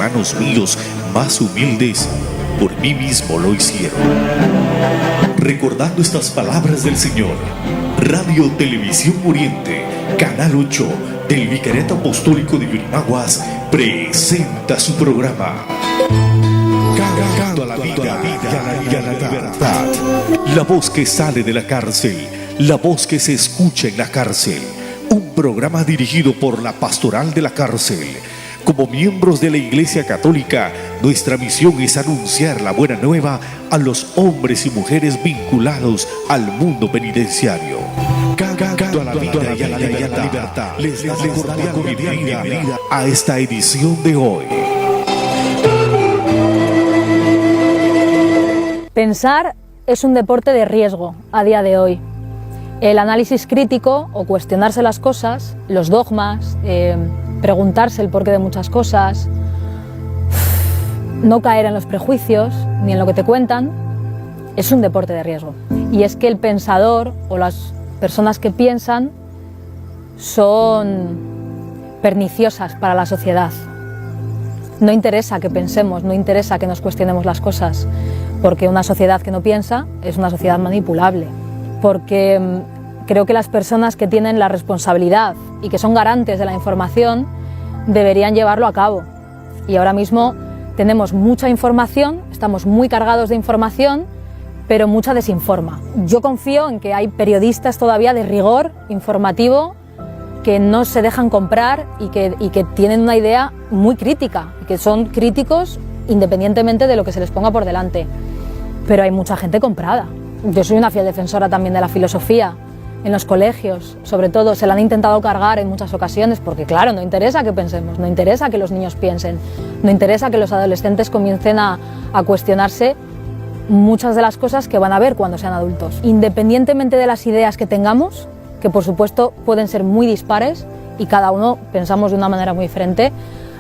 hermanos míos más humildes, por mí mismo lo hicieron. Recordando estas palabras del Señor, Radio Televisión Oriente, Canal 8 del Vicariato Apostólico de Yurimaguas, presenta su programa Canto a la vida y a la libertad. La voz que sale de la cárcel, la voz que se escucha en la cárcel. Un programa dirigido por la Pastoral de la Cárcel. Como miembros de la Iglesia Católica, nuestra misión es anunciar la buena nueva a los hombres y mujeres vinculados al mundo penitenciario. Canto a la vida y a la libertad. Les da cordial bienvenida a esta edición de hoy. Pensar es un deporte de riesgo a día de hoy. El análisis crítico o cuestionarse las cosas, los dogmas, preguntarse el porqué de muchas cosas, no caer en los prejuicios ni en lo que te cuentan, es un deporte de riesgo. Y es que el pensador o las personas que piensan son perniciosas para la sociedad. No interesa que pensemos, no interesa que nos cuestionemos las cosas, porque una sociedad que no piensa es una sociedad manipulable. Porque creo que las personas que tienen la responsabilidad y que son garantes de la información deberían llevarlo a cabo. Y ahora mismo tenemos mucha información, estamos muy cargados de información, pero mucha desinforma. Yo confío en que hay periodistas todavía de rigor informativo que no se dejan comprar y que tienen una idea muy crítica, y que son críticos independientemente de lo que se les ponga por delante. Pero hay mucha gente comprada. Yo soy una fiel defensora también de la filosofía. En los colegios, sobre todo, se la han intentado cargar en muchas ocasiones porque, claro, no interesa que pensemos, no interesa que los niños piensen, no interesa que los adolescentes comiencen a cuestionarse muchas de las cosas que van a ver cuando sean adultos. Independientemente de las ideas que tengamos, que por supuesto pueden ser muy dispares y cada uno pensamos de una manera muy diferente,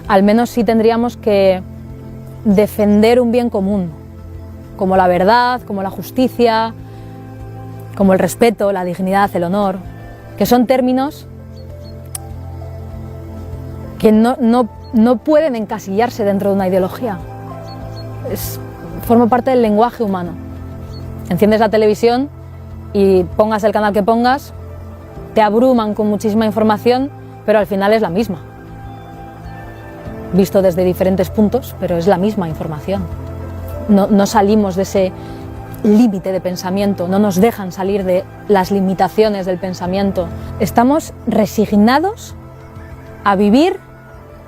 al menos sí tendríamos que defender un bien común, como la verdad, como la justicia, como el respeto, la dignidad, el honor, que son términos que no pueden encasillarse dentro de una ideología. Forma parte del lenguaje humano. Enciendes la televisión y pongas el canal que pongas, te abruman con muchísima información, pero al final es la misma. Visto desde diferentes puntos, pero es la misma información. No salimos de ese límite de pensamiento, no nos dejan salir de las limitaciones del pensamiento. Estamos resignados a vivir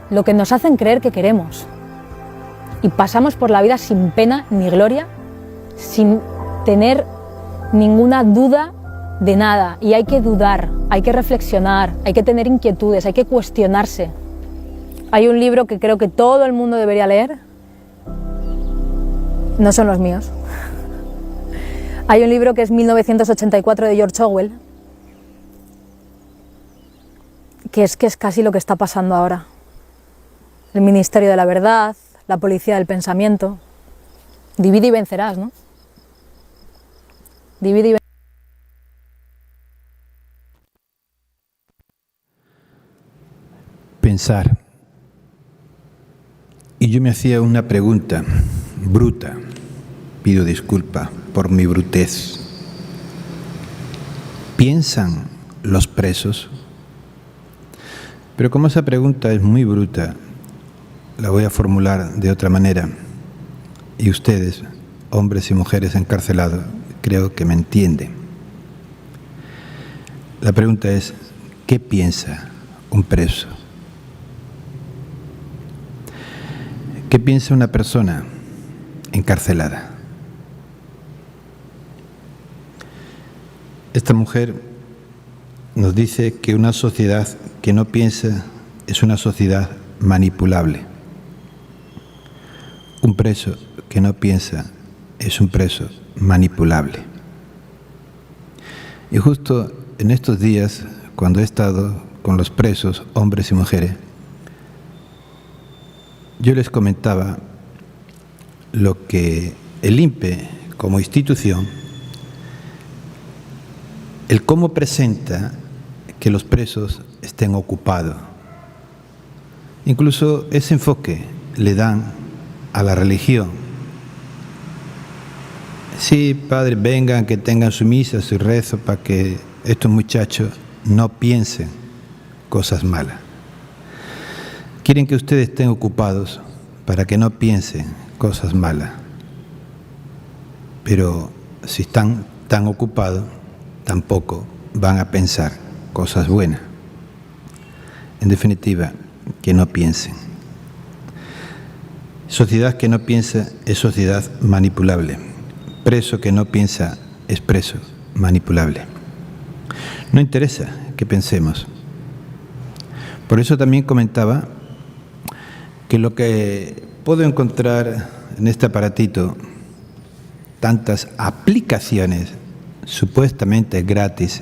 lo que nos hacen creer que queremos. Y pasamos por la vida sin pena ni gloria, sin tener ninguna duda de nada. Y hay que dudar, hay que reflexionar, hay que tener inquietudes, hay que cuestionarse. Hay un libro que creo que todo el mundo debería leer. No son los míos. Hay un libro que es 1984 de George Orwell, que es casi lo que está pasando ahora. El Ministerio de la Verdad, la Policía del Pensamiento. Divide y vencerás, ¿no? Divide y vencerás. Pensar. Y yo me hacía una pregunta bruta. Pido disculpa por mi brutez. ¿Piensan los presos? Pero como esa pregunta es muy bruta, la voy a formular de otra manera. Y ustedes, hombres y mujeres encarcelados, creo que me entienden. La pregunta es, ¿qué piensa un preso? ¿Qué piensa una persona encarcelada? Esta mujer nos dice que una sociedad que no piensa es una sociedad manipulable. Un preso que no piensa es un preso manipulable. Y justo en estos días, cuando he estado con los presos, hombres y mujeres, yo les comentaba lo que el INPE como institución, el cómo presenta que los presos estén ocupados. Incluso ese enfoque le dan a la religión. Sí, padre, vengan, que tengan su misa, su rezo, para que estos muchachos no piensen cosas malas. Quieren que ustedes estén ocupados para que no piensen cosas malas. Pero si están tan ocupados, tampoco van a pensar cosas buenas. En definitiva, que no piensen. Sociedad que no piensa es sociedad manipulable. Preso que no piensa es preso manipulable. No interesa que pensemos. Por eso también comentaba que lo que puedo encontrar en este aparatito, tantas aplicaciones supuestamente gratis,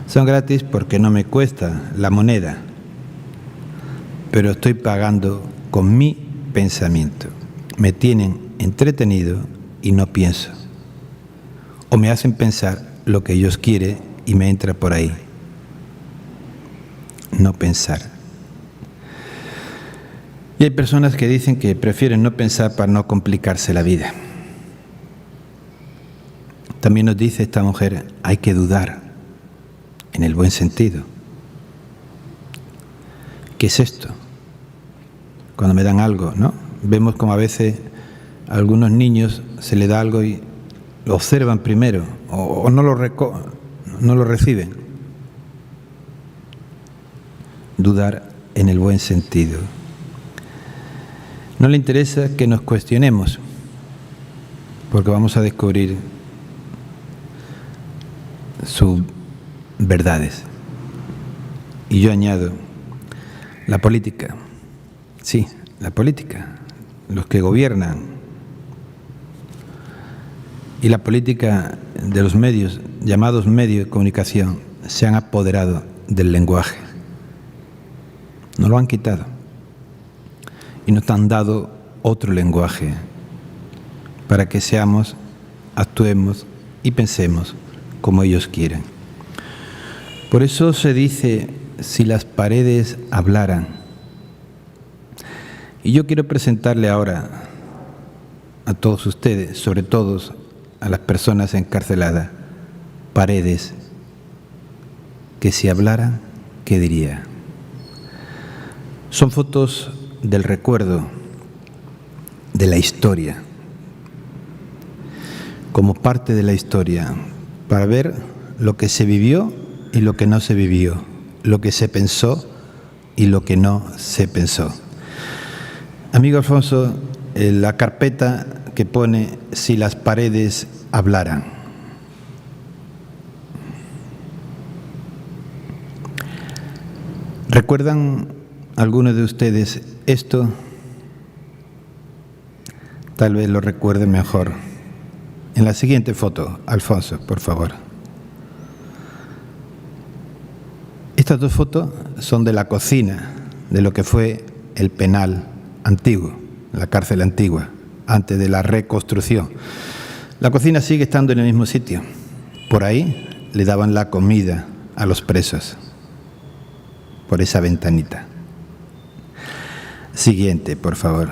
son gratis porque no me cuesta la moneda, pero estoy pagando con mi pensamiento. Me tienen entretenido y no pienso. O me hacen pensar lo que ellos quieren y me entra por ahí. No pensar. Y hay personas que dicen que prefieren no pensar para no complicarse la vida. También nos dice esta mujer, hay que dudar, en el buen sentido. ¿Qué es esto? Cuando me dan algo, ¿no? Vemos como a veces a algunos niños se les da algo y lo observan primero o no lo reciben. Dudar en el buen sentido. No le interesa que nos cuestionemos, porque vamos a descubrir sus verdades. Y yo añado, la política, sí, la política, los que gobiernan, y la política de los medios, llamados medios de comunicación, se han apoderado del lenguaje. Nos lo han quitado. Y nos han dado otro lenguaje para que seamos, actuemos y pensemos como ellos quieren. Por eso se dice, si las paredes hablaran. Y yo quiero presentarle ahora a todos ustedes, sobre todo a las personas encarceladas, paredes que si hablaran, ¿qué diría? Son fotos del recuerdo, de la historia, como parte de la historia, para ver lo que se vivió y lo que no se vivió, lo que se pensó y lo que no se pensó. Amigo Alfonso, la carpeta que pone si las paredes hablaran. ¿Recuerdan algunos de ustedes esto? Tal vez lo recuerde mejor. En la siguiente foto, Alfonso, por favor. Estas dos fotos son de la cocina, de lo que fue el penal antiguo, la cárcel antigua, antes de la reconstrucción. La cocina sigue estando en el mismo sitio. Por ahí le daban la comida a los presos, por esa ventanita. Siguiente, por favor.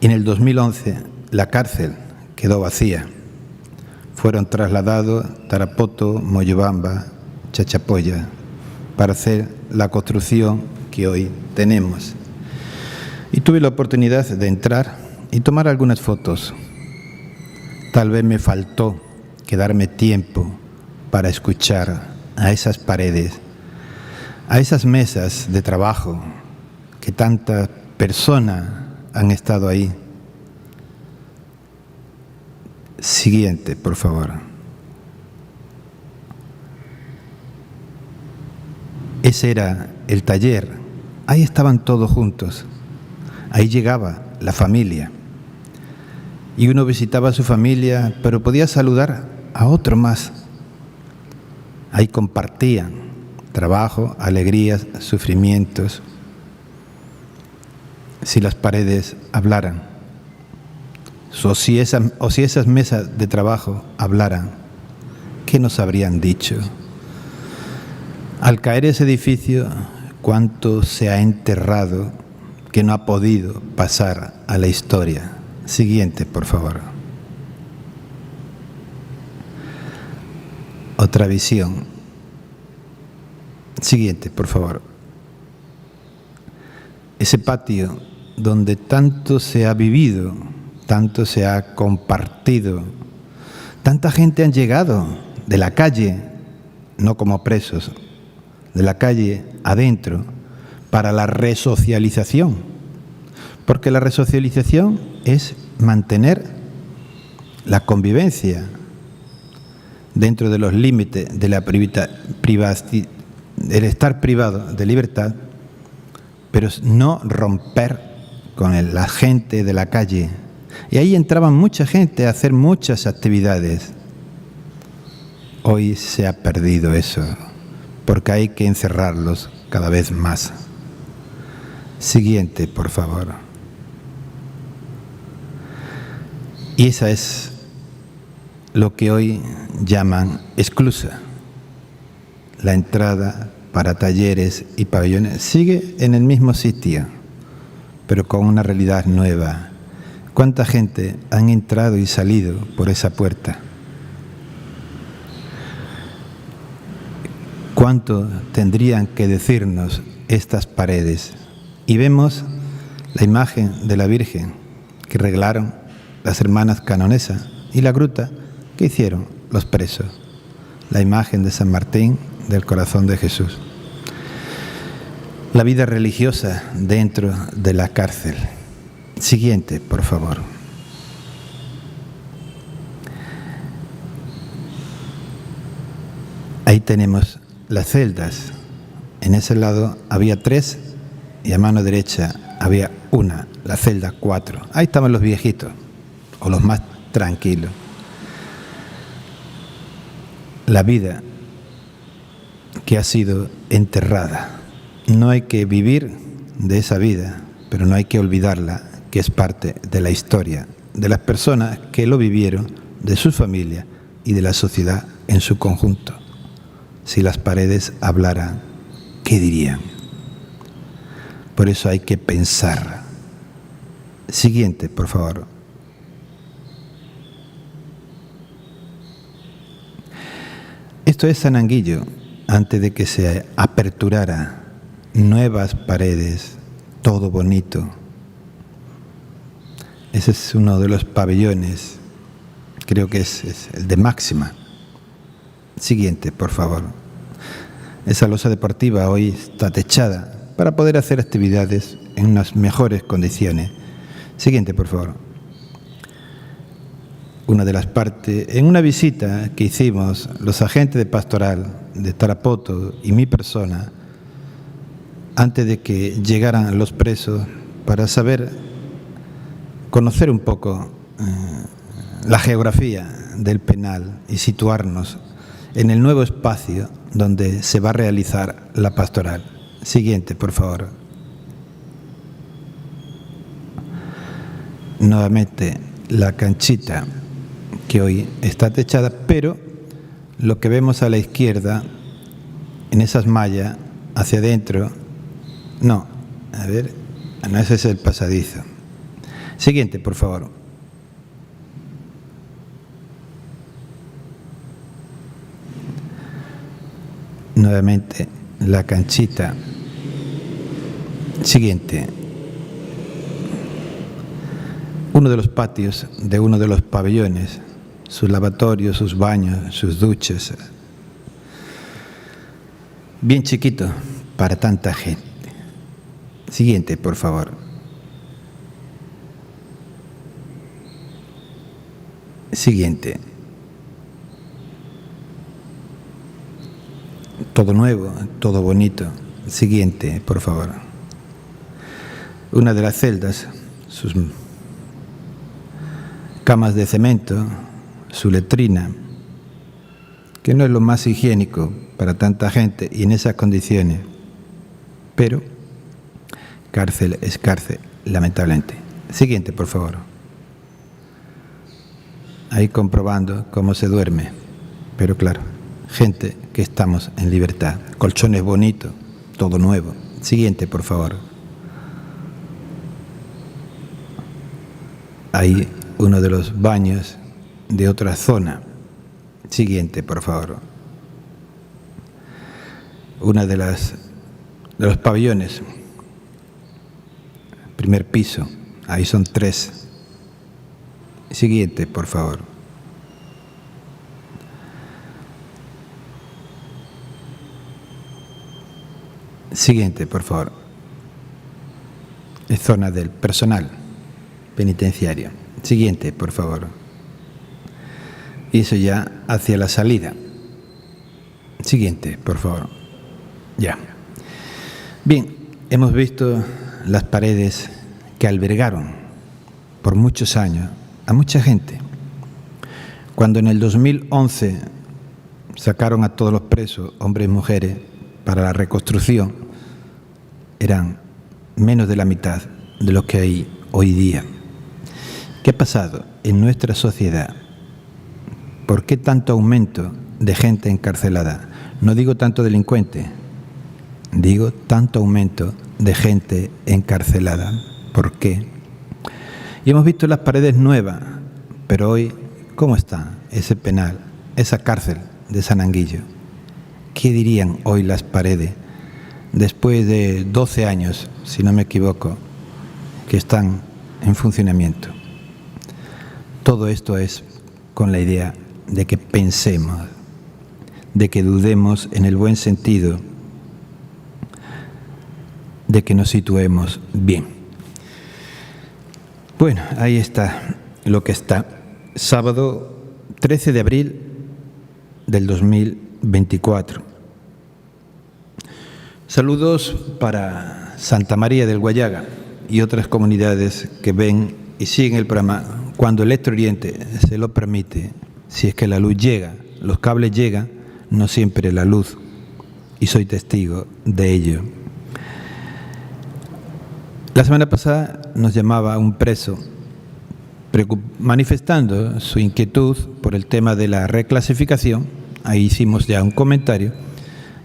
En el 2011, la cárcel quedó vacía. Fueron trasladados Tarapoto, Moyobamba, Chachapoya, para hacer la construcción que hoy tenemos. Y tuve la oportunidad de entrar y tomar algunas fotos. Tal vez me faltó quedarme tiempo para escuchar a esas paredes, a esas mesas de trabajo que tantas personas han estado ahí. Siguiente, por favor. Ese era el taller. Ahí estaban todos juntos. Ahí llegaba la familia. Y uno visitaba a su familia, pero podía saludar a otro más. Ahí compartían trabajo, alegrías, sufrimientos. Si las paredes hablaran, o si esas mesas de trabajo hablaran, ¿qué nos habrían dicho? Al caer ese edificio, ¿cuánto se ha enterrado que no ha podido pasar a la historia? Siguiente, por favor. Otra visión. Siguiente, por favor. Ese patio donde tanto se ha vivido, tanto se ha compartido, tanta gente han llegado de la calle, no como presos, de la calle adentro, para la resocialización. Porque la resocialización es mantener la convivencia dentro de los límites de la privacidad, del estar privado de libertad, pero no romper con la gente de la calle. Y ahí entraban mucha gente a hacer muchas actividades. Hoy se ha perdido eso, porque hay que encerrarlos cada vez más. Siguiente, por favor. Y esa es lo que hoy llaman esclusa. La entrada para talleres y pabellones sigue en el mismo sitio, pero con una realidad nueva. ¿Cuánta gente han entrado y salido por esa puerta? ¿Cuánto tendrían que decirnos estas paredes? Y vemos la imagen de la Virgen que reglaron las hermanas canonesas y la gruta que hicieron los presos. La imagen de San Martín del Corazón de Jesús. La vida religiosa dentro de la cárcel. Siguiente, por favor. Ahí tenemos las celdas. En ese lado había 3 y a mano derecha había una, la celda 4. Ahí estaban los viejitos, o los más tranquilos. La vida que ha sido enterrada. No hay que vivir de esa vida, pero no hay que olvidarla, que es parte de la historia, de las personas que lo vivieron, de su familia y de la sociedad en su conjunto. Si las paredes hablaran, ¿qué dirían? Por eso hay que pensar. Siguiente, por favor. Esto es San Anguillo, antes de que se aperturara nuevas paredes, todo bonito. Ese es uno de los pabellones, creo que es el de Máxima. Siguiente, por favor. Esa losa deportiva hoy está techada para poder hacer actividades en unas mejores condiciones. Siguiente, por favor. Una de las partes, en una visita que hicimos los agentes de pastoral de Tarapoto y mi persona, antes de que llegaran los presos, para saber, conocer un poco la geografía del penal y situarnos en el nuevo espacio donde se va a realizar la pastoral. Siguiente, por favor. Nuevamente, la canchita que hoy está techada, pero lo que vemos a la izquierda, en esas mallas, hacia adentro, no, a ver, no, ese es el pasadizo. Siguiente, por favor. Nuevamente, la canchita. Siguiente. Uno de los patios de uno de los pabellones, sus lavatorios, sus baños, sus duchas. Bien chiquito para tanta gente. Siguiente, por favor. Siguiente. Todo nuevo, todo bonito. Siguiente, por favor. Una de las celdas, sus camas de cemento, su letrina, que no es lo más higiénico para tanta gente y en esas condiciones, pero cárcel es cárcel, lamentablemente. Siguiente, por favor. Ahí comprobando cómo se duerme, pero claro, gente que estamos en libertad. Colchones bonitos, todo nuevo. Siguiente, por favor. Hay uno de los baños de otra zona. Siguiente, por favor. Una de los pabellones. Primer piso. Ahí son 3. Siguiente, por favor. Siguiente, por favor. Es zona del personal penitenciario. Siguiente, por favor. Y eso ya hacia la salida. Siguiente, por favor. Ya. Bien, hemos visto las paredes que albergaron por muchos años a mucha gente. Cuando en el 2011 sacaron a todos los presos, hombres y mujeres, para la reconstrucción, eran menos de la mitad de lo que hay hoy día. ¿Qué ha pasado en nuestra sociedad? ¿Por qué tanto aumento de gente encarcelada? No digo tanto delincuente, digo tanto aumento de gente encarcelada. ¿Por qué? Y hemos visto las paredes nuevas, pero hoy, ¿cómo está ese penal, esa cárcel de San Anguillo? ¿Qué dirían hoy las paredes, después de 12 años, si no me equivoco, que están en funcionamiento? Todo esto es con la idea de que pensemos, de que dudemos en el buen sentido, de que nos situemos bien. Bueno, ahí está lo que está. Sábado 13 de abril del 2024. Saludos para Santa María del Guayaga y otras comunidades que ven y siguen el programa cuando Electro Oriente se lo permite. Si es que la luz llega, los cables llegan, no siempre la luz, y soy testigo de ello. La semana pasada nos llamaba un preso manifestando su inquietud por el tema de la reclasificación. Ahí hicimos ya un comentario.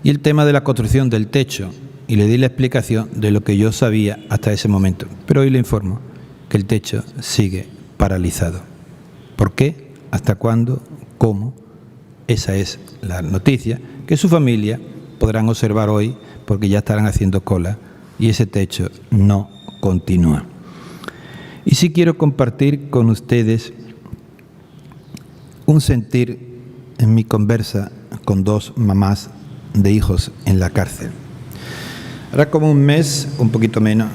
Y el tema de la construcción del techo. Y le di la explicación de lo que yo sabía hasta ese momento. Pero hoy le informo que el techo sigue paralizado. ¿Por qué? ¿Hasta cuándo? ¿Cómo? Esa es la noticia que su familia podrán observar hoy porque ya estarán haciendo cola y ese techo no continúa. Y sí quiero compartir con ustedes un sentir en mi conversa con 2 mamás de hijos en la cárcel. Ahora como un mes, un poquito menos,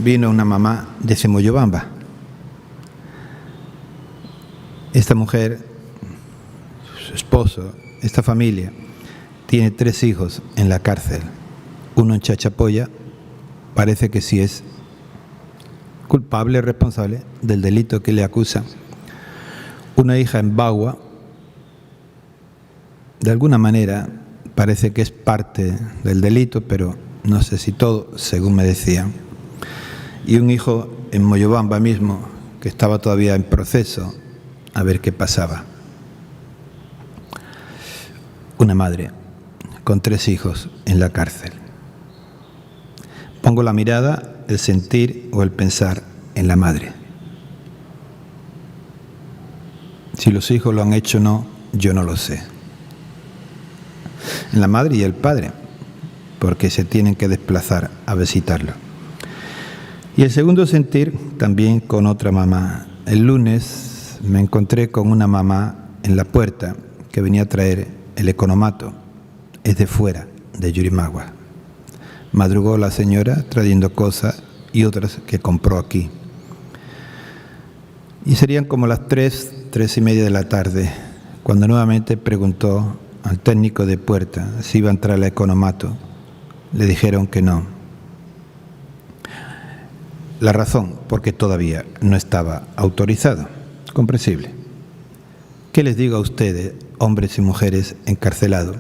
vino una mamá de Moyobamba. Esta mujer, su esposo, esta familia, tiene 3 hijos en la cárcel. Uno en Chachapoya, parece que sí es culpable, responsable del delito que le acusan. Una hija en Bagua, de alguna manera parece que es parte del delito, pero no sé si todo, según me decían. Y un hijo en Moyobamba mismo, que estaba todavía en proceso, a ver qué pasaba. Una madre con 3 hijos en la cárcel. Pongo la mirada, el sentir o el pensar en la madre. Si los hijos lo han hecho o no, yo no lo sé. En la madre y el padre, porque se tienen que desplazar a visitarlo. Y el segundo sentir también con otra mamá. El lunes me encontré con una mamá en la puerta que venía a traer el economato. Es de fuera, de Yurimagua. Madrugó la señora trayendo cosas y otras que compró aquí. Y serían como las 3:30 de la tarde, cuando nuevamente preguntó al técnico de puerta si iba a entrar el economato. Le dijeron que no. La razón, porque todavía no estaba autorizado. Comprensible. ¿Qué les digo a ustedes, hombres y mujeres encarcelados?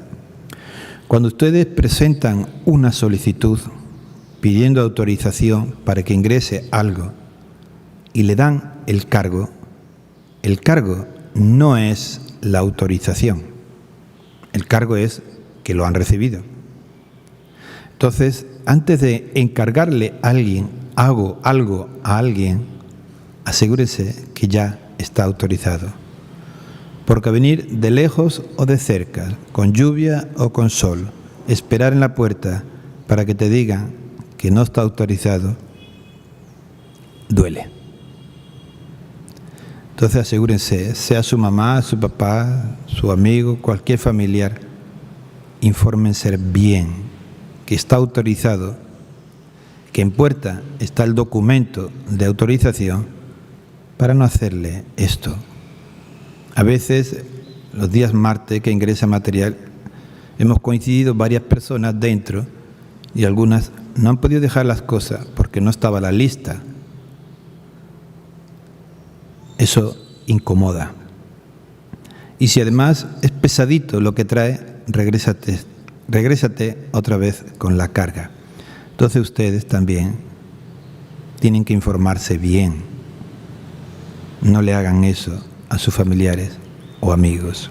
Cuando ustedes presentan una solicitud pidiendo autorización para que ingrese algo y le dan el cargo no es la autorización. El cargo es que lo han recibido. Entonces, antes de encargarle a alguien, algo a alguien, asegúrese que ya está autorizado. Porque venir de lejos o de cerca, con lluvia o con sol, esperar en la puerta para que te digan que no está autorizado, duele. Entonces asegúrense, sea su mamá, su papá, su amigo, cualquier familiar, infórmense bien que está autorizado, que en puerta está el documento de autorización para no hacerle esto. A veces, los días martes que ingresa material, hemos coincidido varias personas dentro y algunas no han podido dejar las cosas porque no estaba la lista. Eso incomoda. Y si además es pesadito lo que trae, regrésate otra vez con la carga. Entonces ustedes también tienen que informarse bien. No le hagan eso a sus familiares o amigos.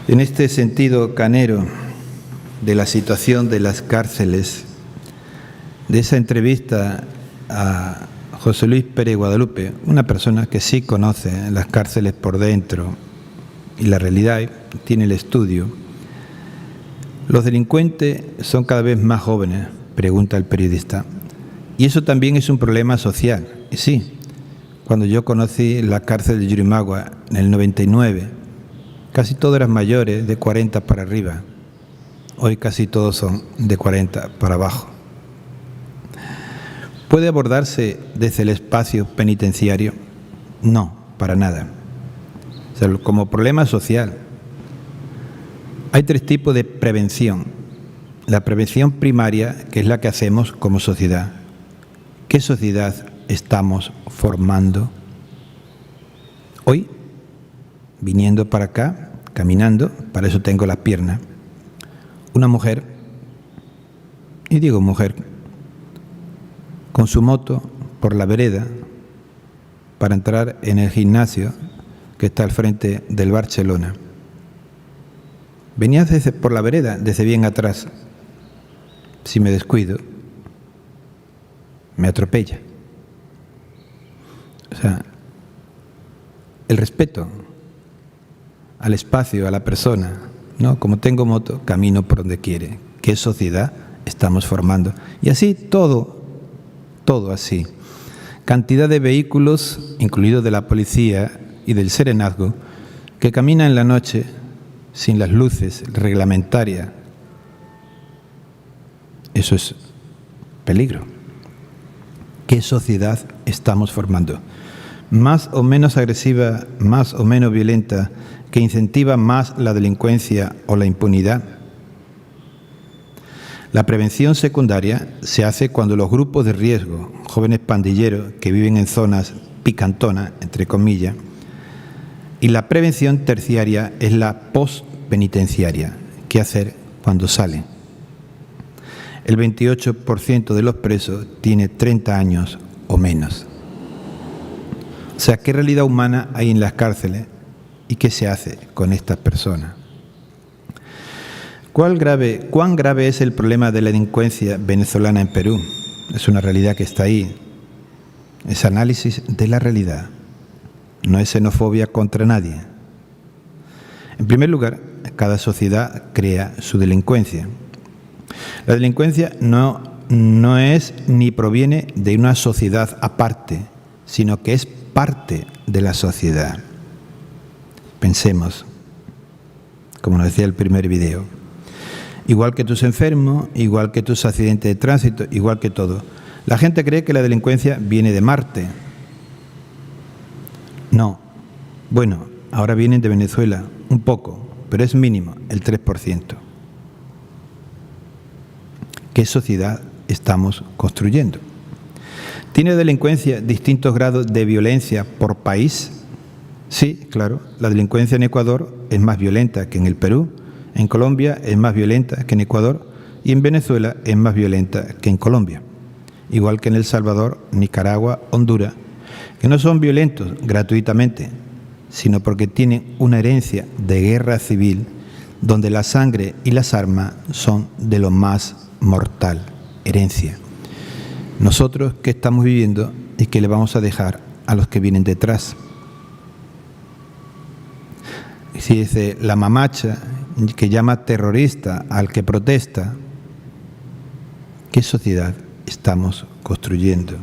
En este sentido canero de la situación de las cárceles, de esa entrevista a José Luis Pérez Guadalupe, una persona que sí conoce las cárceles por dentro y la realidad, tiene el estudio. Los delincuentes son cada vez más jóvenes, pregunta el periodista, y eso también es un problema social. Y sí, cuando yo conocí la cárcel de Yurimaguas en el 99, casi todos eran mayores de 40 para arriba. Hoy casi todos son de 40 para abajo. ¿Puede abordarse desde el espacio penitenciario? No, para nada. O sea, como problema social. Hay tres tipos de prevención. La prevención primaria, que es la que hacemos como sociedad. ¿Qué sociedad estamos formando? Hoy, viniendo para acá, caminando, para eso tengo la pierna, una mujer, y digo mujer, con su moto por la vereda para entrar en el gimnasio que está al frente del Barcelona. Venía por la vereda, desde bien atrás. Si me descuido, me atropella. O sea, el respeto al espacio, a la persona, ¿no? Como tengo moto, camino por donde quiere. ¿Qué sociedad estamos formando? Y así todo así. Cantidad de vehículos, incluidos de la policía y del serenazgo, que caminan en la noche sin las luces reglamentarias. Eso es peligro. ¿Qué sociedad estamos formando? Más o menos agresiva, más o menos violenta, que incentiva más la delincuencia o la impunidad. La prevención secundaria se hace cuando los grupos de riesgo, jóvenes pandilleros que viven en zonas picantonas, entre comillas, y la prevención terciaria es la postpenitenciaria. ¿Qué hacer cuando salen? El 28% de los presos tiene 30 años o menos. O sea, ¿qué realidad humana hay en las cárceles y qué se hace con estas personas? ¿Cuán grave es el problema de la delincuencia venezolana en Perú? Es una realidad que está ahí. Es análisis de la realidad. No es xenofobia contra nadie. En primer lugar, cada sociedad crea su delincuencia. La delincuencia no es ni proviene de una sociedad aparte, sino que es parte de la sociedad. Pensemos, como nos decía el primer video, igual que tus enfermos, igual que tus accidentes de tránsito, igual que todo. La gente cree que la delincuencia viene de Marte. No. Bueno, ahora vienen de Venezuela, un poco, pero es mínimo, el 3%. ¿Qué sociedad estamos construyendo? ¿Tiene delincuencia distintos grados de violencia por país? Sí, claro. La delincuencia en Ecuador es más violenta que en el Perú, en Colombia es más violenta que en Ecuador y en Venezuela es más violenta que en Colombia. Igual que en El Salvador, Nicaragua, Honduras, que no son violentos gratuitamente, sino porque tienen una herencia de guerra civil donde la sangre y las armas son de lo más mortal, herencia. Nosotros, ¿qué estamos viviendo y qué le vamos a dejar a los que vienen detrás? Si dice la mamacha que llama terrorista al que protesta, ¿qué sociedad estamos construyendo?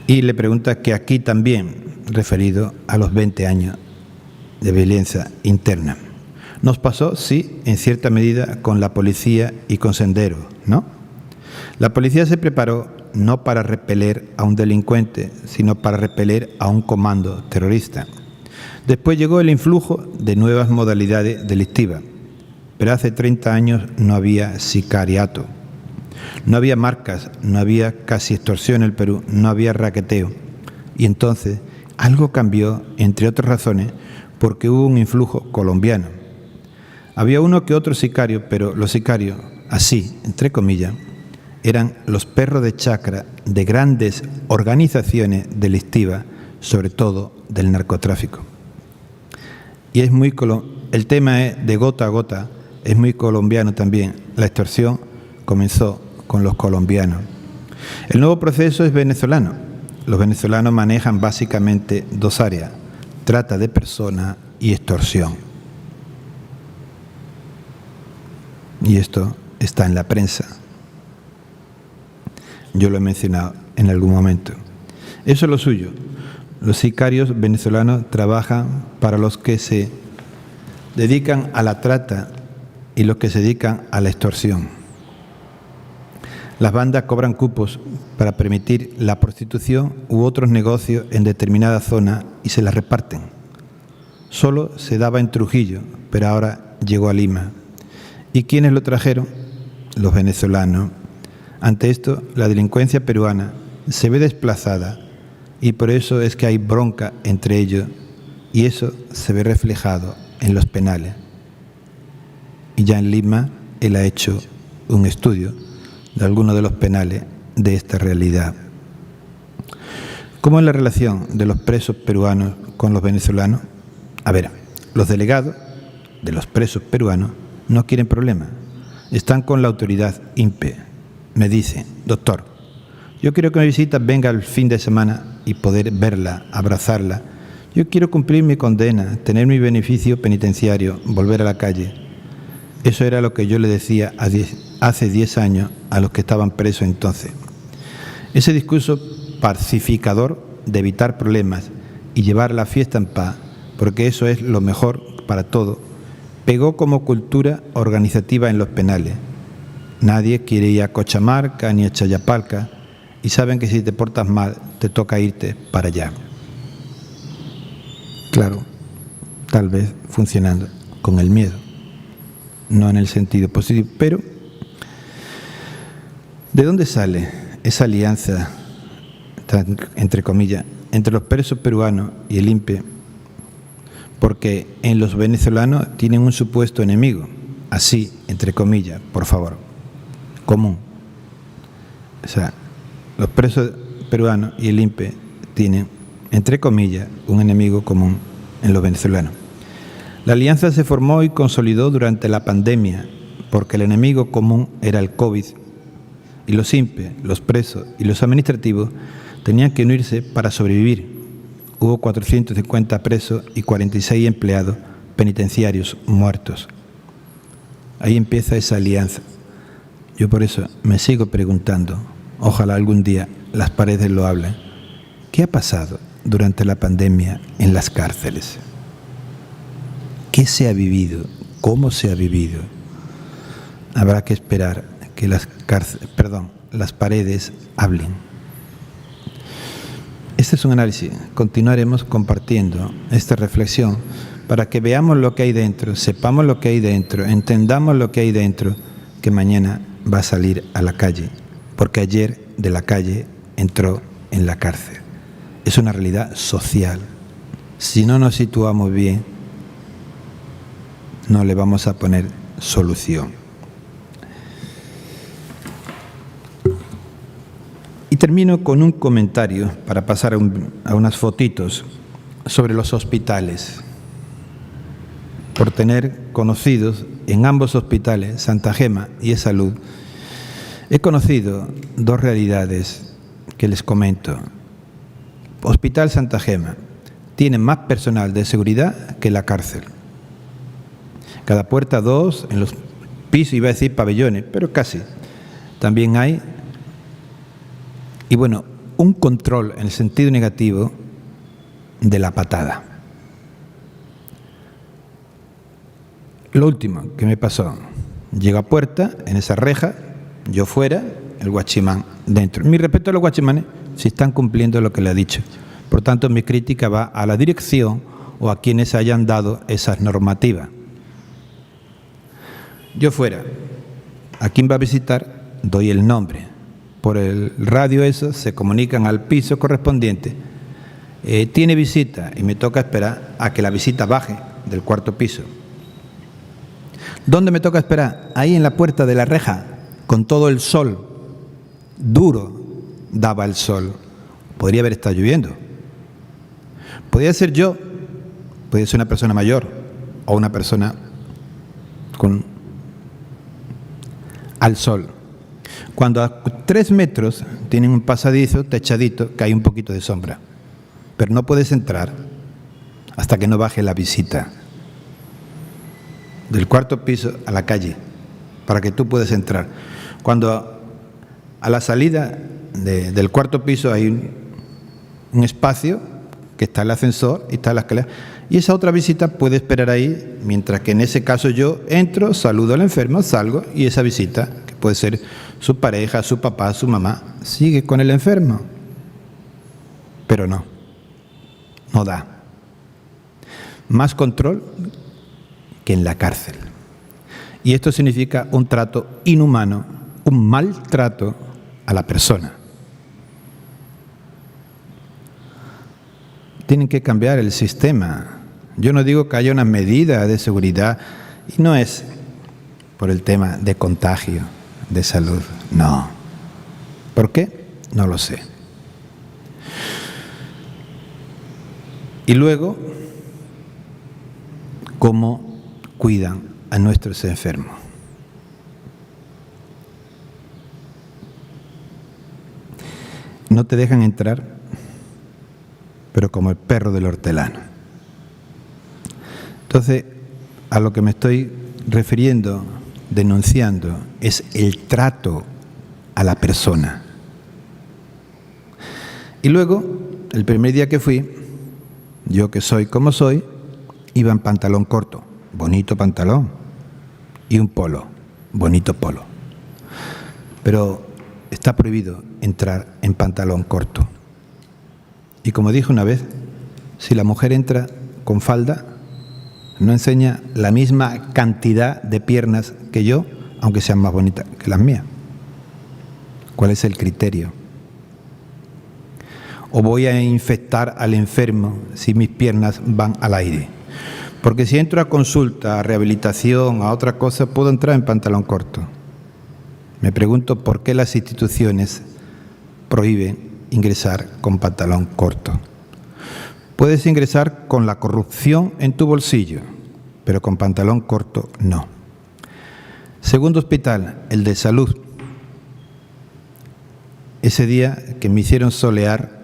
Y le pregunta que aquí también, referido a los 20 años de violencia interna. Nos pasó, sí, en cierta medida con la policía y con Sendero, ¿no? La policía se preparó no para repeler a un delincuente, sino para repeler a un comando terrorista. Después llegó el influjo de nuevas modalidades delictivas, pero hace 30 años no había sicariato, no había marcas, no había casi extorsión en el Perú, no había raqueteo. Y entonces algo cambió, entre otras razones, porque hubo un influjo colombiano. Había uno que otro sicario, pero los sicarios, así, entre comillas, eran los perros de chacra de grandes organizaciones delictivas, sobre todo del narcotráfico. Y es muy el tema es de gota a gota, es muy colombiano también. La extorsión comenzó con los colombianos. El nuevo proceso es venezolano. Los venezolanos manejan básicamente dos áreas: trata de personas y extorsión. Y esto está en la prensa. Yo lo he mencionado en algún momento. Eso es lo suyo. Los sicarios venezolanos trabajan para los que se dedican a la trata y los que se dedican a la extorsión. Las bandas cobran cupos para permitir la prostitución u otros negocios en determinada zona y se las reparten. Solo se daba en Trujillo, pero ahora llegó a Lima. ¿Y quiénes lo trajeron? Los venezolanos. Ante esto, la delincuencia peruana se ve desplazada y por eso es que hay bronca entre ellos y eso se ve reflejado en los penales. Y ya en Lima él ha hecho un estudio de algunos de los penales de esta realidad. ¿Cómo es la relación de los presos peruanos con los venezolanos? A ver, los delegados de los presos peruanos no quieren problemas. Están con la autoridad INPE. Me dicen, doctor, yo quiero que mi visita venga el fin de semana y poder verla, abrazarla. Yo quiero cumplir mi condena, tener mi beneficio penitenciario, volver a la calle. Eso era lo que yo le decía hace 10 años a los que estaban presos entonces. Ese discurso pacificador de evitar problemas y llevar la fiesta en paz, porque eso es lo mejor para todo, pegó como cultura organizativa en los penales. Nadie quiere ir a Cochamarca ni a Chayapalca y saben que si te portas mal te toca irte para allá. Claro, tal vez funcionando con el miedo, no en el sentido positivo, pero ¿de dónde sale esa alianza, entre comillas, entre los presos peruanos y el INPE? Porque en los venezolanos tienen un supuesto enemigo, así, entre comillas, por favor, común. O sea, los presos peruanos y el INPE tienen, entre comillas, un enemigo común en los venezolanos. La alianza se formó y consolidó durante la pandemia, porque el enemigo común era el COVID, y los INPE, los presos y los administrativos tenían que unirse para sobrevivir. Hubo 450 presos y 46 empleados penitenciarios muertos. Ahí empieza esa alianza. Yo por eso me sigo preguntando, ojalá algún día las paredes lo hablen, ¿qué ha pasado durante la pandemia en las cárceles? ¿Qué se ha vivido? ¿Cómo se ha vivido? Habrá que esperar que las paredes hablen. Este es un análisis. Continuaremos compartiendo esta reflexión para que veamos lo que hay dentro, sepamos lo que hay dentro, entendamos lo que hay dentro, que mañana va a salir a la calle, porque ayer de la calle entró en la cárcel. Es una realidad social. Si no nos situamos bien, no le vamos a poner solución. Y termino con un comentario para pasar a unas fotitos sobre los hospitales. Por tener conocidos en ambos hospitales, Santa Gema y E-Salud, he conocido dos realidades que les comento. Hospital Santa Gema tiene más personal de seguridad que la cárcel. Cada puerta 2, en los pisos, iba a decir pabellones, pero casi. También hay, y bueno, un control en el sentido negativo de la patada. Lo último que me pasó, llego a puerta, en esa reja, yo fuera, el guachimán dentro. Mi respeto a los guachimanes si están cumpliendo lo que le he dicho. Por tanto, mi crítica va a la dirección o a quienes hayan dado esas normativas. Yo fuera, a quien va a visitar, doy el nombre. Por el radio eso se comunican al piso correspondiente. Tiene visita y me toca esperar a que la visita baje del cuarto piso. ¿Dónde me toca esperar? Ahí en la puerta de la reja, con todo el sol. Duro daba el sol. Podría haber estado lloviendo. Podría ser yo, podría ser una persona mayor o una persona al sol. Cuando a 3 metros tienen un pasadizo techadito que hay un poquito de sombra, pero no puedes entrar hasta que no baje la visita del cuarto piso a la calle para que tú puedas entrar. Cuando a la salida del cuarto piso hay un espacio que está el ascensor y está la escalera, y esa otra visita puede esperar ahí, mientras que en ese caso yo entro, saludo al enfermo, salgo, y esa visita, que puede ser su pareja, su papá, su mamá, sigue con el enfermo. Pero no da. Más control que en la cárcel. Y esto significa un trato inhumano, un maltrato a la persona. Tienen que cambiar el sistema. Yo no digo que haya una medida de seguridad, y no es por el tema de contagio, de salud, no. ¿Por qué? No lo sé. Y luego, ¿cómo cuidan a nuestros enfermos? No te dejan entrar, pero como el perro del hortelano. Entonces, a lo que me estoy refiriendo, denunciando, es el trato a la persona. Y luego, el primer día que fui, yo que soy como soy, iba en pantalón corto, bonito pantalón, y un polo, bonito polo. Pero está prohibido entrar en pantalón corto. Y como dije una vez, si la mujer entra con falda, no enseña la misma cantidad de piernas que yo, aunque sean más bonitas que las mías. ¿Cuál es el criterio? ¿O voy a infectar al enfermo si mis piernas van al aire? Porque si entro a consulta, a rehabilitación, a otra cosa, puedo entrar en pantalón corto. Me pregunto por qué las instituciones prohíben ingresar con pantalón corto. Puedes ingresar con la corrupción en tu bolsillo, pero con pantalón corto no. Segundo hospital, el de salud. Ese día que me hicieron solear,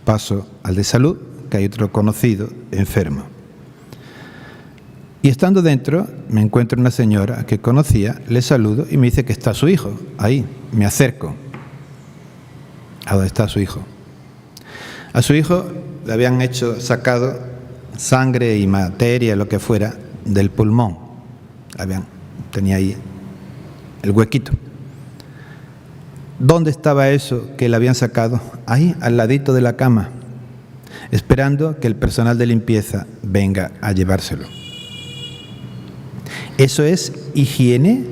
paso al de salud, que hay otro conocido enfermo. Y estando dentro, me encuentro una señora que conocía, le saludo y me dice que está su hijo. Ahí, me acerco. ¿A dónde está su hijo? A su hijo le habían sacado sangre y materia, lo que fuera, del pulmón. Tenía ahí el huequito. ¿Dónde estaba eso que le habían sacado? Ahí, al ladito de la cama, esperando que el personal de limpieza venga a llevárselo. ¿Eso es higiene?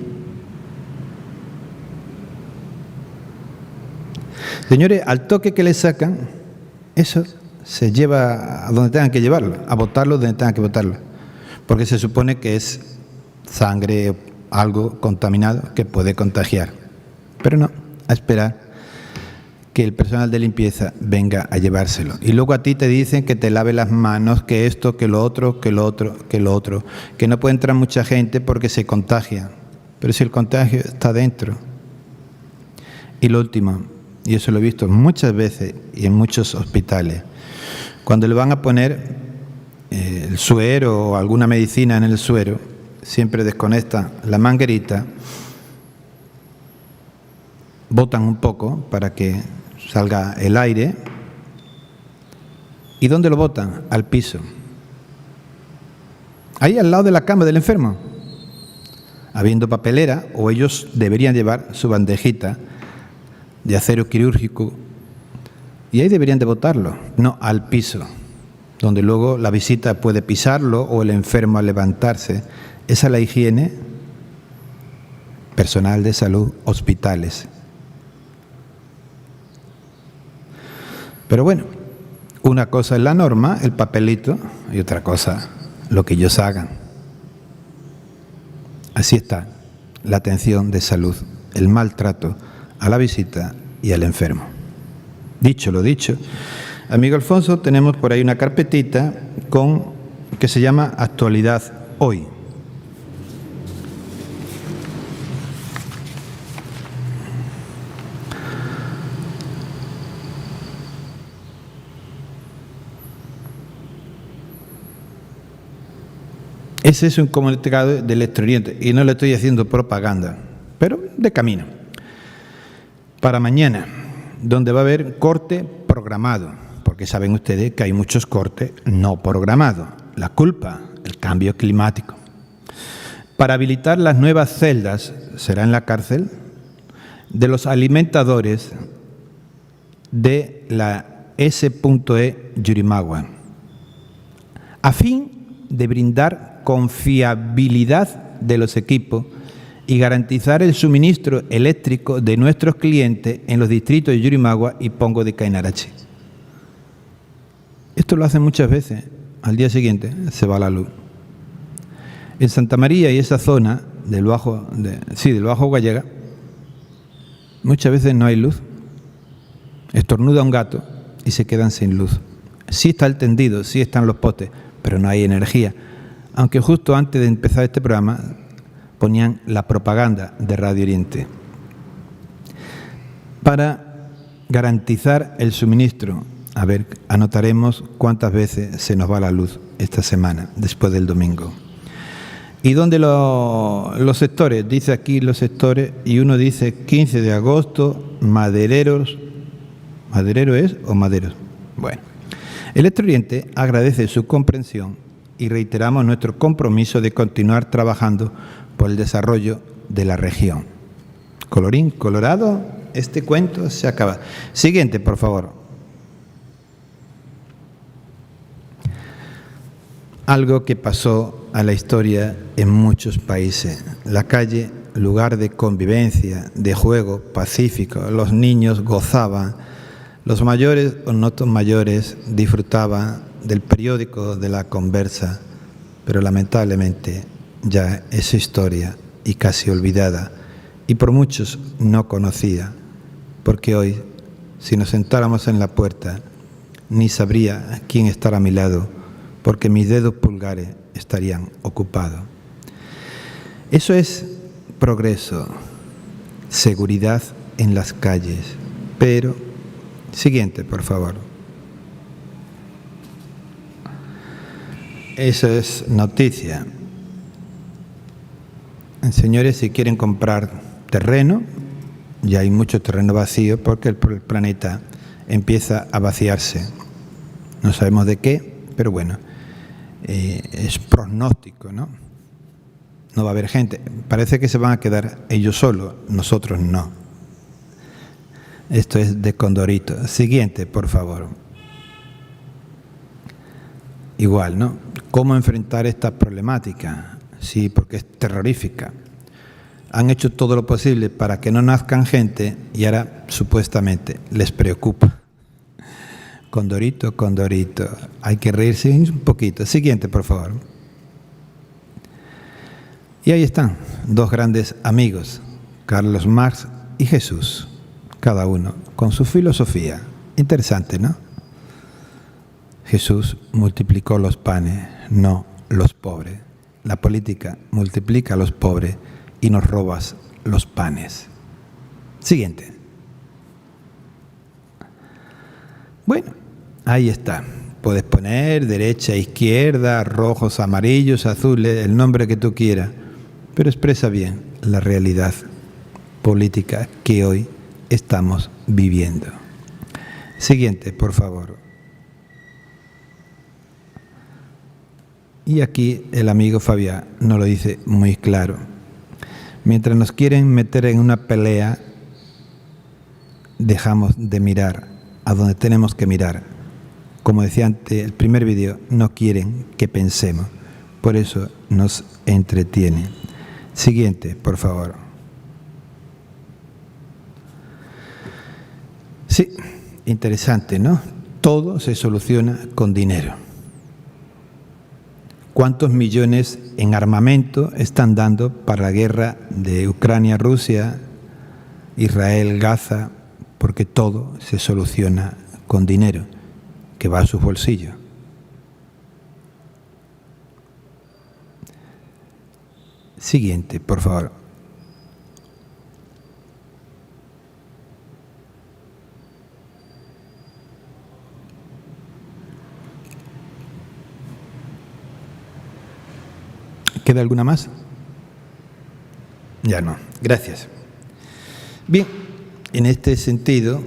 Señores, al toque que le sacan, eso se lleva a donde tengan que llevarlo, a botarlo donde tengan que botarlo, porque se supone que es sangre, algo contaminado que puede contagiar. Pero no, a esperar que el personal de limpieza venga a llevárselo. Y luego a ti te dicen que te lave las manos, que esto, que lo otro, que lo otro, que lo otro, que no puede entrar mucha gente porque se contagia. Pero si el contagio está dentro. Y lo último, y eso lo he visto muchas veces y en muchos hospitales, cuando le van a poner el suero o alguna medicina en el suero, siempre desconectan la manguerita, botan un poco para que salga el aire. ¿Y dónde lo botan? Al piso. Ahí al lado de la cama del enfermo. Habiendo papelera, o ellos deberían llevar su bandejita de acero quirúrgico y ahí deberían de botarlo, no al piso, donde luego la visita puede pisarlo o el enfermo al levantarse. Esa es la higiene personal de salud, hospitales. Pero bueno, una cosa es la norma, el papelito, y otra cosa lo que ellos hagan. Así está la atención de salud, el maltrato a la visita y al enfermo. Dicho lo dicho, amigo Alfonso, tenemos por ahí una carpetita que se llama Actualidad Hoy. Ese es un comunicado del Extremo Oriente y no le estoy haciendo propaganda, pero de camino. Para mañana, donde va a haber corte programado, porque saben ustedes que hay muchos cortes no programados. La culpa, el cambio climático. Para habilitar las nuevas celdas, será en la cárcel, de los alimentadores de la S.E. Yurimaguas, a fin de brindar confiabilidad de los equipos y garantizar el suministro eléctrico de nuestros clientes en los distritos de Yurimaguas y Pongo de Cainarachi. Esto lo hacen muchas veces. Al día siguiente se va la luz. En Santa María y esa zona del Bajo Gallega, muchas veces no hay luz. Estornuda un gato y se quedan sin luz. Sí está el tendido, sí están los postes, pero no hay energía. Aunque justo antes de empezar este programa ponían la propaganda de Radio Oriente. Para garantizar el suministro, a ver, anotaremos cuántas veces se nos va la luz esta semana, después del domingo. ¿Y dónde los sectores? Dice aquí los sectores, y uno dice 15 de agosto, Madereros. ¿Maderero es o Maderos? Bueno, el Extremo Oriente agradece su comprensión y reiteramos nuestro compromiso de continuar trabajando por el desarrollo de la región. Colorín colorado, este cuento se acaba. Siguiente, por favor. Algo que pasó a la historia en muchos países. La calle, lugar de convivencia, de juego pacífico. Los niños gozaban, los mayores o no tan mayores disfrutaban del periódico, de la conversa, pero lamentablemente ya es historia y casi olvidada, y por muchos no conocida, porque hoy, si nos sentáramos en la puerta, ni sabría quién estará a mi lado, porque mis dedos pulgares estarían ocupados. Eso es progreso, seguridad en las calles, pero, siguiente, por favor. Eso es noticia. Señores, si quieren comprar terreno, ya hay mucho terreno vacío porque el planeta empieza a vaciarse. No sabemos de qué, pero bueno, es pronóstico, ¿no? No va a haber gente. Parece que se van a quedar ellos solos, nosotros no. Esto es de Condorito. Siguiente, por favor. Igual, ¿no? ¿Cómo enfrentar esta problemática? Sí, porque es terrorífica. Han hecho todo lo posible para que no nazcan gente y ahora supuestamente les preocupa. Condorito, Condorito. Hay que reírse un poquito. Siguiente, por favor. Y ahí están, dos grandes amigos, Carlos Marx y Jesús. cada uno con su filosofía. Interesante, ¿no? Jesús multiplicó los panes, no los pobres. La política multiplica a los pobres y nos robas los panes. Siguiente. Bueno, ahí está. Puedes poner derecha, izquierda, rojos, amarillos, azules, el nombre que tú quieras, pero expresa bien la realidad política que hoy estamos viviendo. Siguiente, por favor. Y aquí el amigo Fabián nos lo dice muy claro. Mientras nos quieren meter en una pelea, dejamos de mirar a donde tenemos que mirar. Como decía antes, el primer vídeo, no quieren que pensemos. Por eso nos entretiene. Siguiente, por favor. Sí, interesante, ¿no? Todo se soluciona con dinero. ¿Cuántos millones en armamento están dando para la guerra de Ucrania-Rusia, Israel-Gaza? Porque todo se soluciona con dinero que va a sus bolsillos. Siguiente, por favor. ¿Queda alguna más? Ya no. Gracias. Bien, en este sentido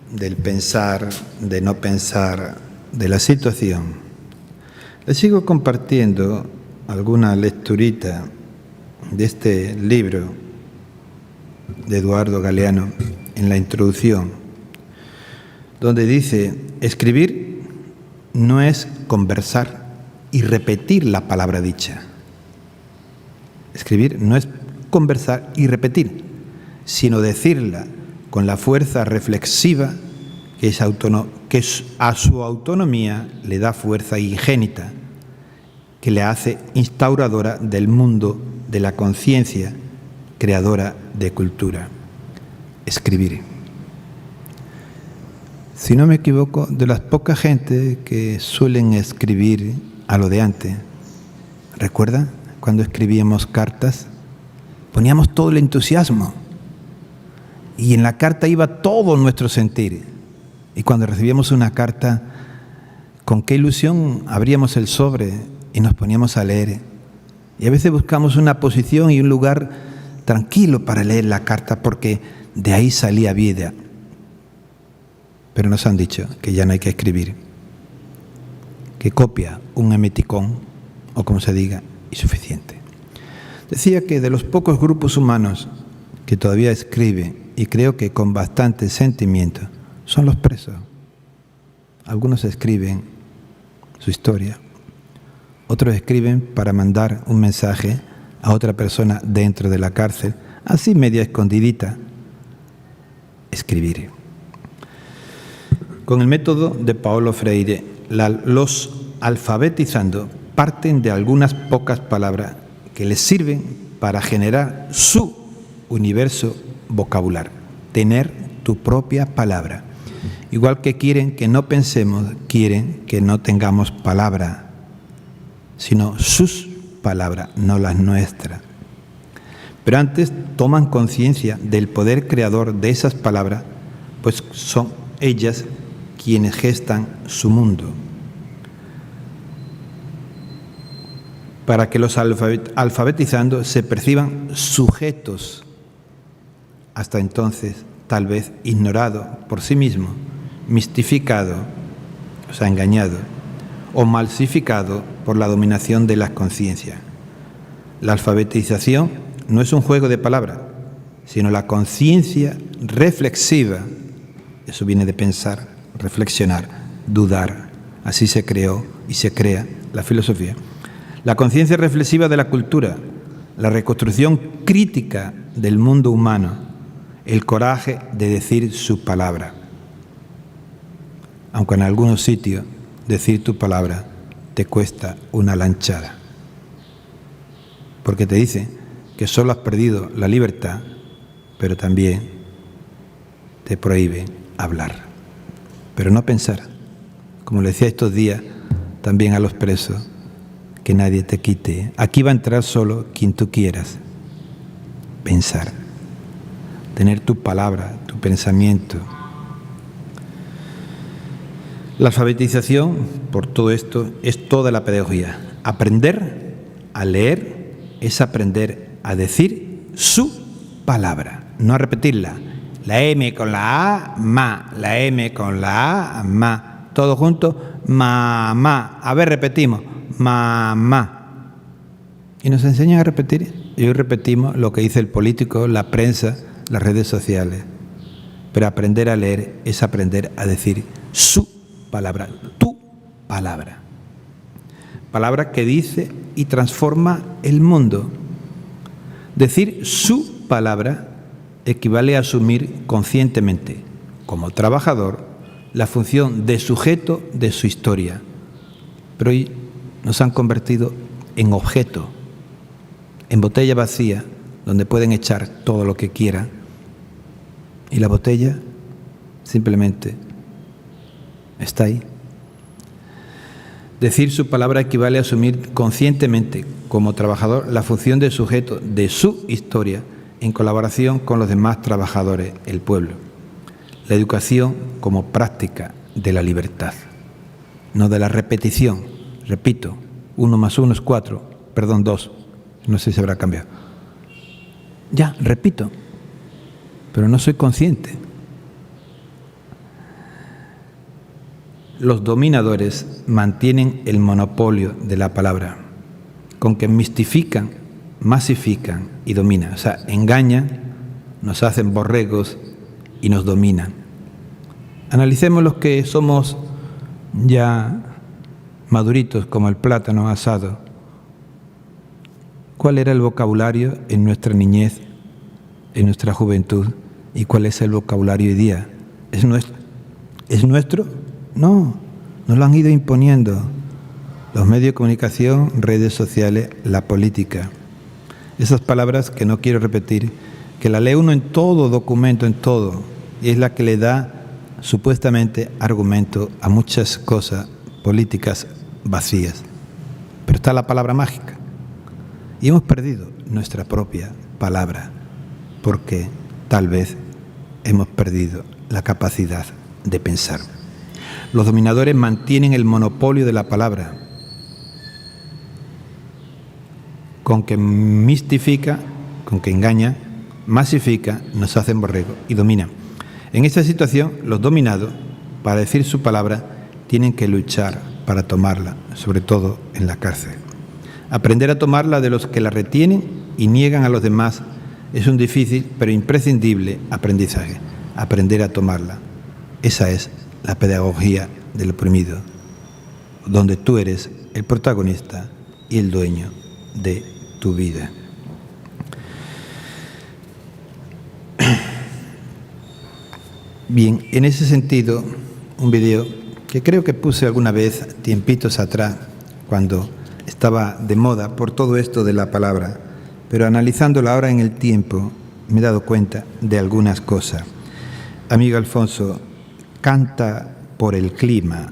del pensar, de no pensar, de la situación, les sigo compartiendo alguna lecturita de este libro de Eduardo Galeano en la introducción, donde dice: escribir no es conversar y repetir la palabra dicha. Escribir no es conversar y repetir, sino decirla con la fuerza reflexiva que a su autonomía le da fuerza ingénita, que le hace instauradora del mundo de la conciencia, creadora de cultura. Escribir. Si no me equivoco, de las pocas gente que suelen escribir a lo de antes, ¿recuerdan? Cuando escribíamos cartas, poníamos todo el entusiasmo y en la carta iba todo nuestro sentir. Y cuando recibíamos una carta, con qué ilusión abríamos el sobre y nos poníamos a leer. Y a veces buscamos una posición y un lugar tranquilo para leer la carta, porque de ahí salía vida. Pero nos han dicho que ya no hay que escribir, que copia un emoticón, o como se diga, y suficiente. Decía que de los pocos grupos humanos que todavía escriben, y creo que con bastante sentimiento, son los presos. Algunos escriben su historia, otros escriben para mandar un mensaje a otra persona dentro de la cárcel, así media escondidita. Escribir. Con el método de Paulo Freire, los alfabetizando parten de algunas pocas palabras que les sirven para generar su universo vocabular, tener tu propia palabra. Igual que quieren que no pensemos, quieren que no tengamos palabra, sino sus palabras, no las nuestras. Pero antes toman conciencia del poder creador de esas palabras, pues son ellas quienes gestan su mundo. Para que los alfabetizando se perciban sujetos, hasta entonces tal vez ignorados por sí mismos, mistificados, o sea, engañados, o malsificados por la dominación de las conciencias. La alfabetización no es un juego de palabras, sino la conciencia reflexiva. Eso viene de pensar, reflexionar, dudar. Así se creó y se crea la filosofía. La conciencia reflexiva de la cultura, la reconstrucción crítica del mundo humano, el coraje de decir su palabra. Aunque en algunos sitios decir tu palabra te cuesta una lanchada. Porque te dicen que solo has perdido la libertad, pero también te prohíben hablar, pero no pensar. Como le decía estos días también a los presos, que nadie te quite. Aquí va a entrar solo quien tú quieras. Pensar, tener tu palabra, tu pensamiento. La alfabetización, por todo esto, es toda la pedagogía. Aprender a leer es aprender a decir su palabra, no a repetirla. La M con la A, ma. La M con la A, ma. Todo junto, mamá. A ver, repetimos, mamá. Y nos enseñan a repetir. Y hoy repetimos lo que dice el político, la prensa, las redes sociales. Pero aprender a leer es aprender a decir su palabra, tu palabra. Palabra que dice y transforma el mundo. Decir su palabra equivale a asumir conscientemente, como trabajador, la función de sujeto de su historia. Pero hoy nos han convertido en objeto, en botella vacía, donde pueden echar todo lo que quieran. Y la botella simplemente está ahí. Decir su palabra equivale a asumir conscientemente, como trabajador, la función de sujeto de su historia en colaboración con los demás trabajadores, el pueblo. La educación como práctica de la libertad, no de la repetición. Repito, 1 más 1 es 4, perdón, 2. No sé si habrá cambiado. Ya, repito, pero no soy consciente. Los dominadores mantienen el monopolio de la palabra, con que mistifican, masifican y dominan. O sea, engañan, nos hacen borregos y nos dominan. Analicemos los que somos ya maduritos como el plátano asado. ¿Cuál era el vocabulario en nuestra niñez, en nuestra juventud? ¿Y cuál es el vocabulario hoy día? ¿Es nuestro? ¿Es nuestro? No, nos lo han ido imponiendo los medios de comunicación, redes sociales, la política. Esas palabras que no quiero repetir, que la lee uno en todo documento, en todo, y es la que le da supuestamente argumento a muchas cosas políticas vacías. Pero está la palabra mágica. Y hemos perdido nuestra propia palabra, porque tal vez hemos perdido la capacidad de pensar. Los dominadores mantienen el monopolio de la palabra, con que mistifica, con que engaña, masifica, nos hacen borrego y dominan. En esta situación, los dominados, para decir su palabra, tienen que luchar para tomarla, sobre todo en la cárcel. Aprender a tomarla de los que la retienen y niegan a los demás es un difícil pero imprescindible aprendizaje. Aprender a tomarla. Esa es la pedagogía del oprimido, donde tú eres el protagonista y el dueño de tu vida. Bien, en ese sentido, un video que creo que puse alguna vez, tiempitos atrás, cuando estaba de moda por todo esto de la palabra, pero analizándola ahora en el tiempo, me he dado cuenta de algunas cosas. Amigo Alfonso, canta por el clima,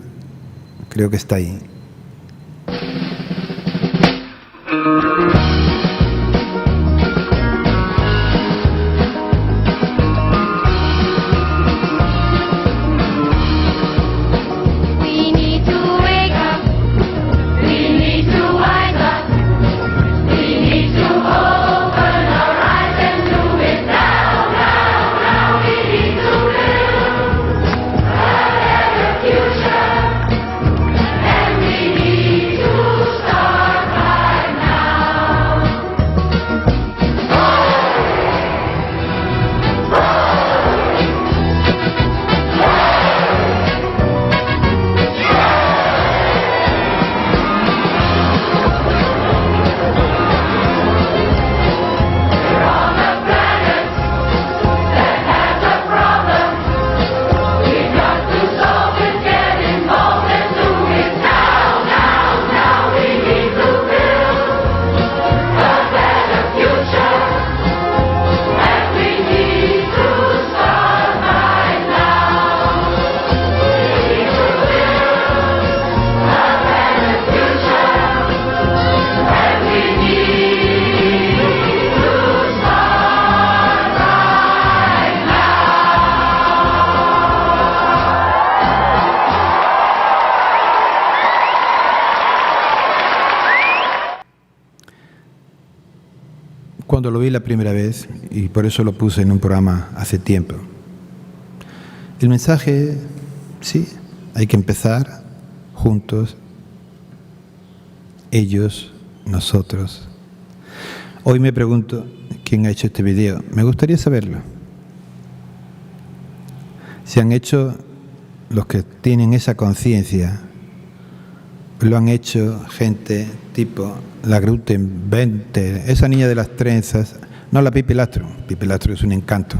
creo que está ahí. Future, and cuando lo vi la primera vez y por eso lo puse en un programa hace tiempo. El mensaje, sí, hay que empezar juntos, ellos, nosotros. Hoy me pregunto quién ha hecho este video. Me gustaría saberlo. Si han hecho los que tienen esa conciencia, lo han hecho gente tipo la Gruten Venter, esa niña de las trenzas, no la Pipi Lastro. Pipi Lastro es un encanto.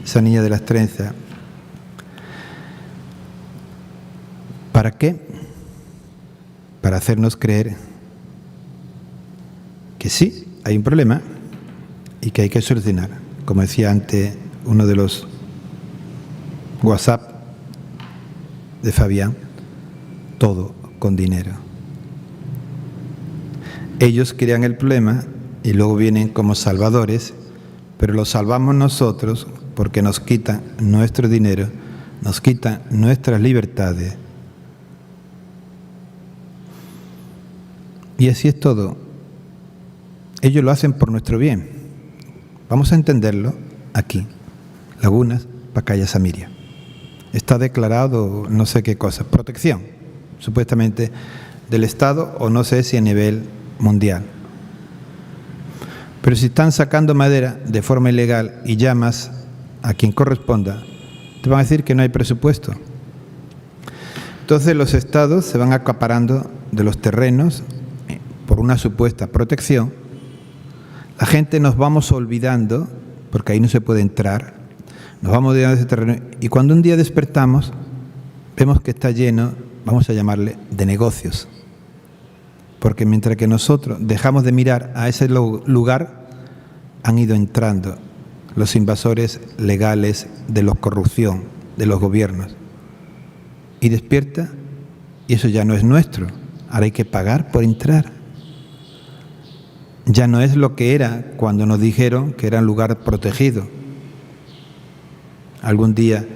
Esa niña de las trenzas. ¿Para qué? Para hacernos creer que sí, hay un problema y que hay que solucionar. Como decía antes uno de los WhatsApp de Fabián, todo con dinero. Ellos crean el problema y luego vienen como salvadores, pero los salvamos nosotros porque nos quitan nuestro dinero, nos quitan nuestras libertades. Y así es todo. Ellos lo hacen por nuestro bien. Vamos a entenderlo aquí. Lagunas, Pacaya, Samiria. Está declarado no sé qué cosa, protección, supuestamente del Estado o no sé si a nivel mundial. Pero si están sacando madera de forma ilegal y llamas a quien corresponda, te van a decir que no hay presupuesto. Entonces los estados se van acaparando de los terrenos por una supuesta protección. La gente nos vamos olvidando, porque ahí no se puede entrar, nos vamos olvidando de ese terreno y cuando un día despertamos vemos que está lleno, vamos a llamarle, de negocios. Porque mientras que nosotros dejamos de mirar a ese lugar, han ido entrando los invasores legales de la corrupción de los gobiernos. Y despierta, y eso ya no es nuestro. Ahora hay que pagar por entrar. Ya no es lo que era cuando nos dijeron que era un lugar protegido. Algún día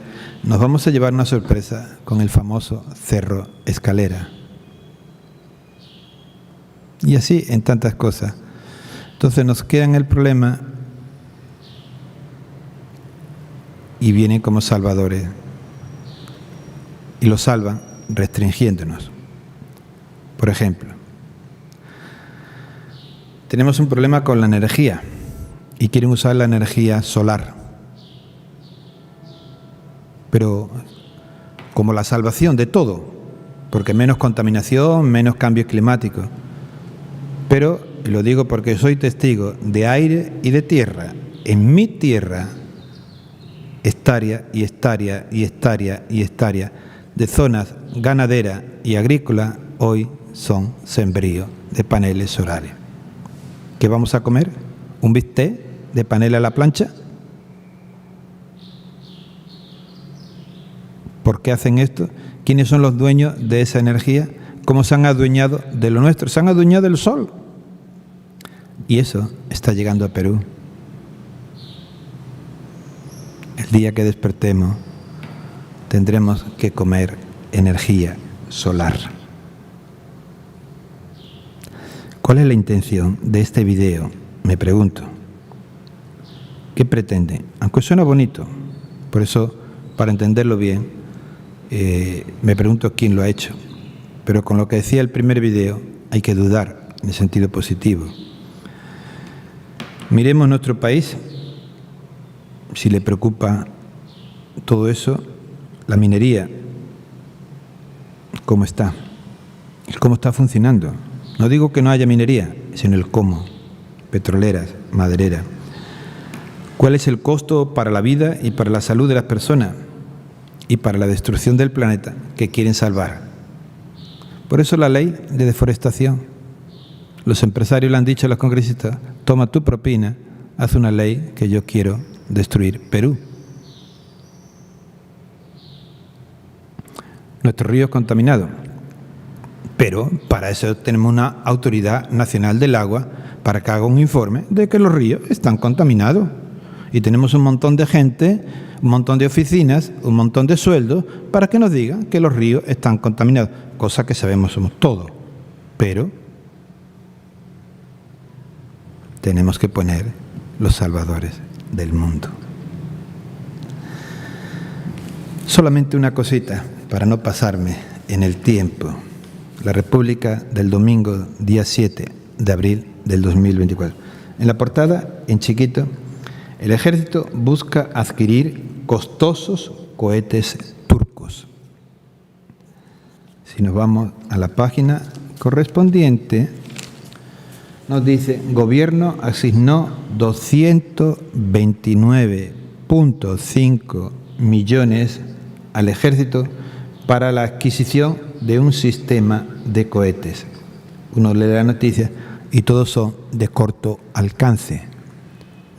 nos vamos a llevar una sorpresa con el famoso Cerro Escalera. Y así en tantas cosas. Entonces nos quedan el problema y vienen como salvadores. Y lo salvan restringiéndonos. Por ejemplo, tenemos un problema con la energía y quieren usar la energía solar. Pero como la salvación de todo, porque menos contaminación, menos cambios climáticos. Pero, y lo digo porque soy testigo de aire y de tierra. En mi tierra, hectárea y hectárea y hectárea y hectárea de zonas ganaderas y agrícolas, hoy son sembríos de paneles solares. ¿Qué vamos a comer? ¿Un bistec de panel a la plancha? ¿Por qué hacen esto? ¿Quiénes son los dueños de esa energía? ¿Cómo se han adueñado de lo nuestro? Se han adueñado del sol. Y eso está llegando a Perú. El día que despertemos tendremos que comer energía solar. ¿Cuál es la intención de este video? Me pregunto. ¿Qué pretende? Aunque suena bonito, por eso, para entenderlo bien, me pregunto quién lo ha hecho. Pero con lo que decía el primer video, hay que dudar en el sentido positivo. Miremos nuestro país, si le preocupa todo eso, la minería, ¿cómo está? ¿Cómo está funcionando? No digo que no haya minería, sino el cómo. Petroleras, madereras. ¿Cuál es el costo para la vida y para la salud de las personas? Y para la destrucción del planeta que quieren salvar. Por eso la ley de deforestación. Los empresarios le han dicho a los congresistas, toma tu propina, haz una ley que yo quiero destruir Perú. Nuestro río es contaminado. Pero para eso tenemos una autoridad nacional del agua para que haga un informe de que los ríos están contaminados. Y tenemos un montón de gente, un montón de oficinas, un montón de sueldos para que nos digan que los ríos están contaminados. Cosa que sabemos somos todos. Pero tenemos que poner los salvadores del mundo. Solamente una cosita, para no pasarme en el tiempo. La República del domingo, día 7 de abril del 2024. En la portada, en chiquito, el ejército busca adquirir costosos cohetes turcos. Si nos vamos a la página correspondiente, nos dice, gobierno asignó 229,5 millones al ejército para la adquisición de un sistema de cohetes. Uno lee la noticia y todos son de corto alcance.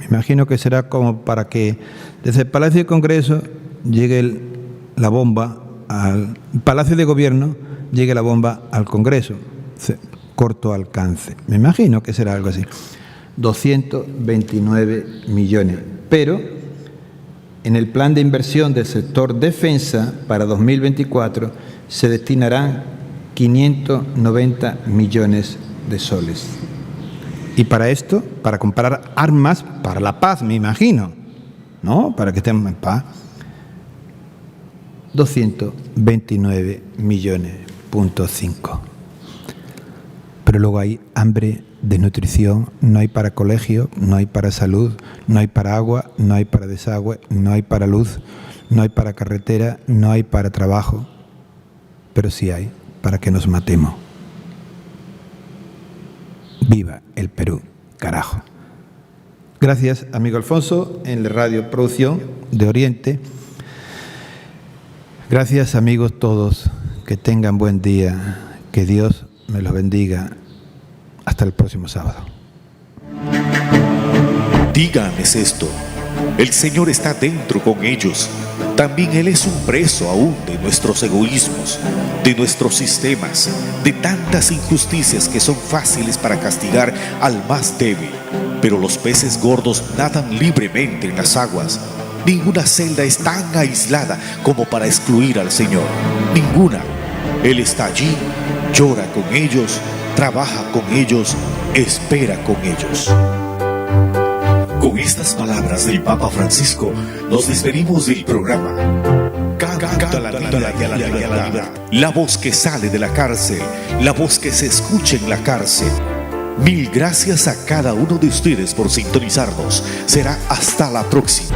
Me imagino que será como para que desde el Palacio de Congreso llegue la bomba al Palacio de Gobierno, llegue la bomba al Congreso. Corto alcance. Me imagino que será algo así. 229 millones. Pero en el plan de inversión del sector defensa para 2024 se destinarán 590 millones de soles. Y para esto, para comprar armas para la paz, me imagino, ¿no? Para que estemos en paz. 229 millones,5. Pero luego hay hambre, desnutrición, no hay para colegio, no hay para salud, no hay para agua, no hay para desagüe, no hay para luz, no hay para carretera, no hay para trabajo, pero sí hay para que nos matemos. ¡Viva el Perú, carajo! Gracias, amigo Alfonso, en la Radio Producción de Oriente. Gracias, amigos todos, que tengan buen día, que Dios me los bendiga. Hasta el próximo sábado. Díganles esto, el Señor está dentro con ellos. También Él es un preso aún de nuestros egoísmos, de nuestros sistemas, de tantas injusticias que son fáciles para castigar al más débil. Pero los peces gordos nadan libremente en las aguas. Ninguna celda es tan aislada como para excluir al Señor. Ninguna. Él está allí, llora con ellos, trabaja con ellos, espera con ellos. Con estas palabras del Papa Francisco, nos despedimos del programa. Canta la vida y a la libertad. La voz que sale de la cárcel, la voz que se escucha en la cárcel. Mil gracias a cada uno de ustedes por sintonizarnos. Será hasta la próxima.